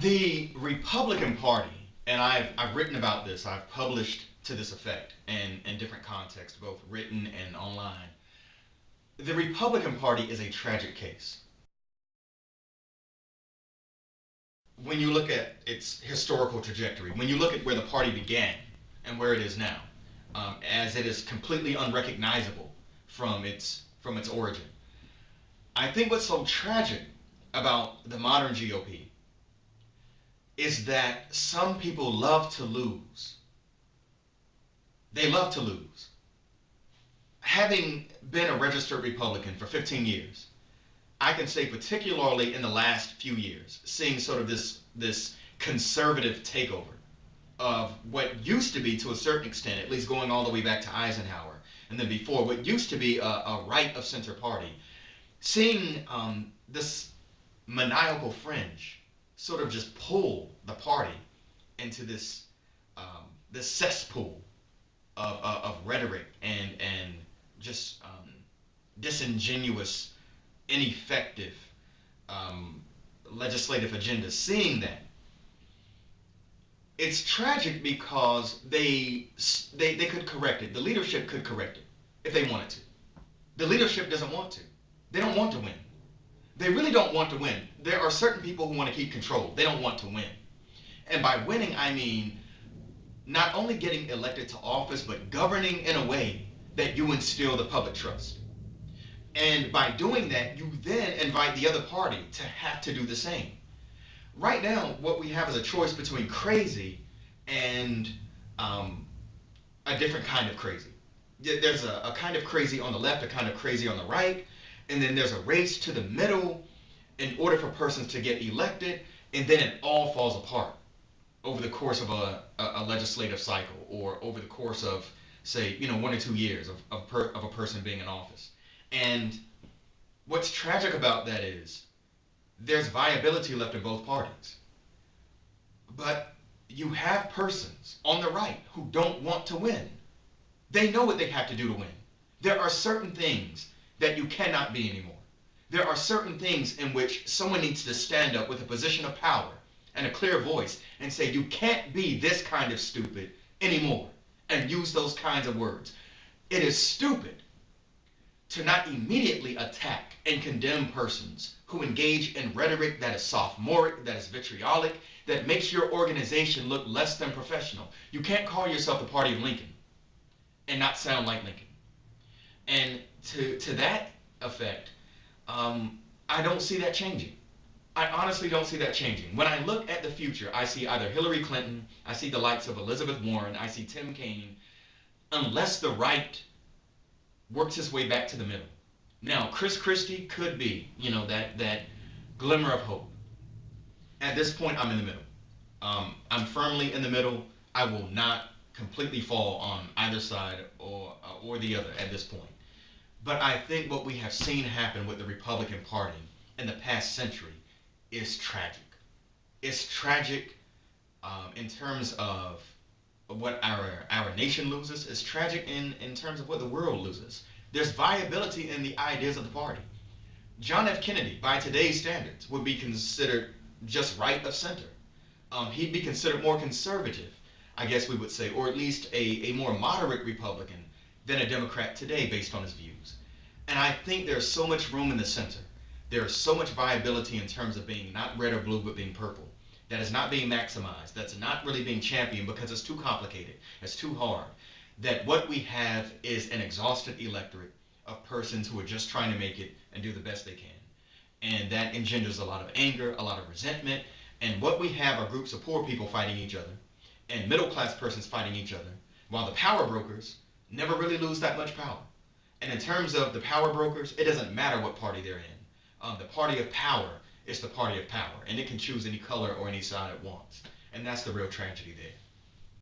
The Republican Party, and I've written about this, I've published to this effect in different contexts, both written and online. The Republican Party is a tragic case. When you look at its historical trajectory, when you look at where the party began and where it is now, as it is completely unrecognizable from its origin. I think what's so tragic about the modern GOP is that some people love to lose. They love to lose. Having been a registered Republican for 15 years, I can say particularly in the last few years, seeing sort of this conservative takeover of what used to be, to a certain extent, at least going all the way back to Eisenhower, and then before, what used to be a right of center party, seeing this maniacal fringe sort of just pull the party into this cesspool of rhetoric and just disingenuous, ineffective legislative agendas. Seeing that, it's tragic because they could correct it. The leadership could correct it if they wanted to. The leadership doesn't want to. They don't want to win. They really don't want to win. There are certain people who want to keep control. They don't want to win. And by winning, I mean not only getting elected to office, but governing in a way that you instill the public trust. And by doing that, you then invite the other party to have to do the same. Right now, what we have is a choice between crazy and a different kind of crazy. There's a kind of crazy on the left, a kind of crazy on the right, and then there's a race to the middle in order for persons to get elected, and then it all falls apart over the course of a legislative cycle, or over the course of, say, 1 or 2 years of a person being in office. And what's tragic about that is there's viability left in both parties. But you have persons on the right who don't want to win. They know what they have to do to win. There are certain things that you cannot be anymore. There are certain things in which someone needs to stand up with a position of power and a clear voice and say, you can't be this kind of stupid anymore, and use those kinds of words. It is stupid to not immediately attack and condemn persons who engage in rhetoric that is sophomoric, that is vitriolic, that makes your organization look less than professional. You can't call yourself the party of Lincoln and not sound like Lincoln. And to that effect, I don't see that changing. I honestly don't see that changing. When I look at the future, I see either Hillary Clinton, I see the likes of Elizabeth Warren, I see Tim Kaine, unless the right works his way back to the middle. Now, Chris Christie could be, that glimmer of hope. At this point, I'm in the middle. I'm firmly in the middle. I will not completely fall on either side or the other at this point. But I think what we have seen happen with the Republican Party in the past century is tragic. It's tragic in terms of what our nation loses. It's tragic in terms of what the world loses. There's viability in the ideas of the party. John F. Kennedy, by today's standards, would be considered just right of center. He'd be considered more conservative, I guess we would say, or at least a more moderate Republican than a Democrat today based on his views. And I think there's so much room in the center. There's so much viability in terms of being not red or blue, but being purple. That is not being maximized. That's not really being championed because it's too complicated. It's too hard. That what we have is an exhausted electorate of persons who are just trying to make it and do the best they can. And that engenders a lot of anger, a lot of resentment. And what we have are groups of poor people fighting each other and middle-class persons fighting each other, while the power brokers never really lose that much power. And in terms of the power brokers, it doesn't matter what party they're in. The party of power is the party of power, and it can choose any color or any side it wants. And that's the real tragedy there.